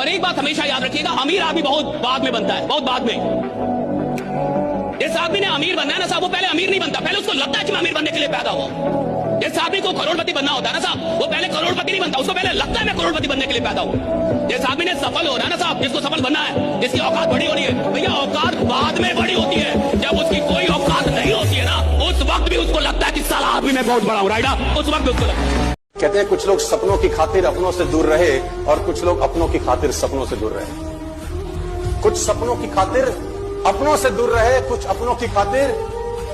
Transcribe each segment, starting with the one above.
और एक बात हमेशा याद रखिएगा, अमीर आदमी बहुत बाद में बनता है, बहुत बाद में। जिस आदमी ने अमीर बनना है ना साहब, वो पहले अमीर नहीं बनता, पहले उसको लगता है कि मैं अमीर बनने के लिए पैदा हुआ। जिस आदमी को करोड़पति बनना होता है ना साहब, वो पहले करोड़पति नहीं बनता, उसको पहले लगता है मैं करोड़पति बनने के लिए पैदा हुआ। जिस आदमी ने सफल हो रहा है ना साहब, जिसको सफल बनना है, जिसकी औकात बड़ी हो रही है, भैया औकात बाद में बड़ी होती है। जब उसकी कोई औकात नहीं होती है ना, उस वक्त भी उसको लगता है कि साला आदमी मैं बहुत बड़ा हूं, राइट? उस वक्त भी उसको लगता है। कहते हैं कुछ लोग सपनों की खातिर अपनों से दूर रहे और कुछ लोग अपनों की खातिर सपनों से दूर रहे। कुछ सपनों की खातिर अपनों से दूर रहे, कुछ अपनों की खातिर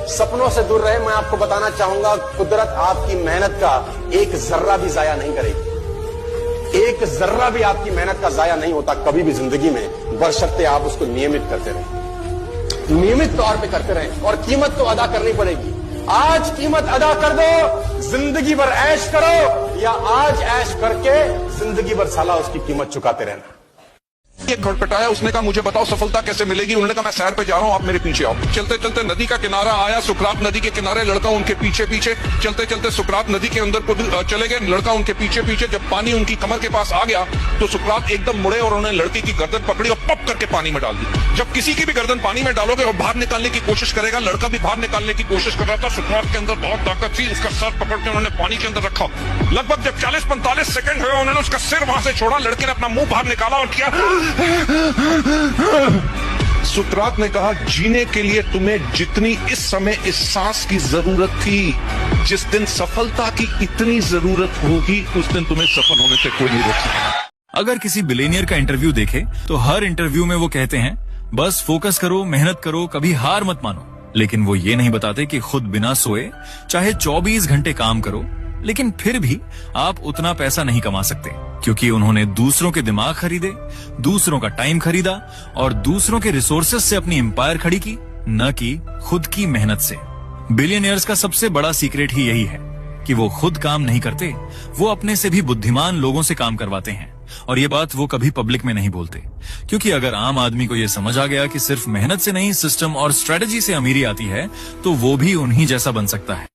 सपनों से दूर रहे। मैं आपको बताना चाहूंगा, कुदरत आपकी मेहनत का एक जर्रा भी जाया नहीं करेगी। एक जर्रा भी आपकी मेहनत का जाया नहीं होता कभी भी जिंदगी में, बशर्ते आप उसको नियमित करते रहें, नियमित तौर पे करते रहें। और कीमत तो अदा करनी पड़ेगी। आज कीमत अदा कर दो, जिंदगी भर ऐश करो, या आज ऐश करके जिंदगी भर साला उसकी कीमत चुकाते रहना। एक घटपटाया, उसने कहा मुझे बताओ सफलता कैसे मिलेगी। उन्होंने कहा मैं सैर पे जा रहा हूँ, आप मेरे पीछे आओ। चलते चलते नदी का किनारा आया, सुकरात नदी के किनारे, लड़का उनके पीछे पीछे। चलते चलते सुकरात नदी के अंदर को चले गए, लड़का उनके पीछे पीछे। जब पानी उनकी कमर के पास आ गया तो सुकरात एकदम मुड़े और उन्होंने लड़के की गर्दन पकड़ी और पप करके पानी में डाल दी। जब किसी की भी गर्दन पानी में डालोगे और बाहर निकालने की कोशिश करेगा, लड़का भी बाहर निकालने की कोशिश कर रहा था। सुकरात के अंदर बहुत ताकत थी, उसका सर पकड़ के उन्होंने पानी के अंदर रखा। लगभग जब 40-45 सेकंड हुए, उन्होंने उसका सिर वहां से छोड़ा, लड़के ने अपना मुंह बाहर निकाला और किया। सुकरात ने कहा, जीने के लिए तुम्हें जितनी इस समय इस सांस की जरूरत थी, जिस दिन सफलता की इतनी जरूरत होगी, उस दिन तुम्हें सफल होने से कोई नहीं रोक सकेगा। अगर किसी बिलियनियर का इंटरव्यू देखे तो हर इंटरव्यू में वो कहते हैं बस फोकस करो, मेहनत करो, कभी हार मत मानो। लेकिन वो ये नहीं बताते कि खुद बिना सोए चाहे 24 घंटे काम करो, लेकिन फिर भी आप उतना पैसा नहीं कमा सकते, क्योंकि उन्होंने दूसरों के दिमाग खरीदे, दूसरों का टाइम खरीदा और दूसरों के रिसोर्सेज से अपनी एम्पायर खड़ी की, न कि खुद की मेहनत से। बिलियनियर्स का सबसे बड़ा सीक्रेट ही यही है कि वो खुद काम नहीं करते, वो अपने से भी बुद्धिमान लोगों से काम करवाते हैं। और ये बात वो कभी पब्लिक में नहीं बोलते, क्योंकि अगर आम आदमी को ये समझ आ गया कि सिर्फ मेहनत से नहीं, सिस्टम और स्ट्रेटजी से अमीरी आती है, तो वो भी उन्हीं जैसा बन सकता है।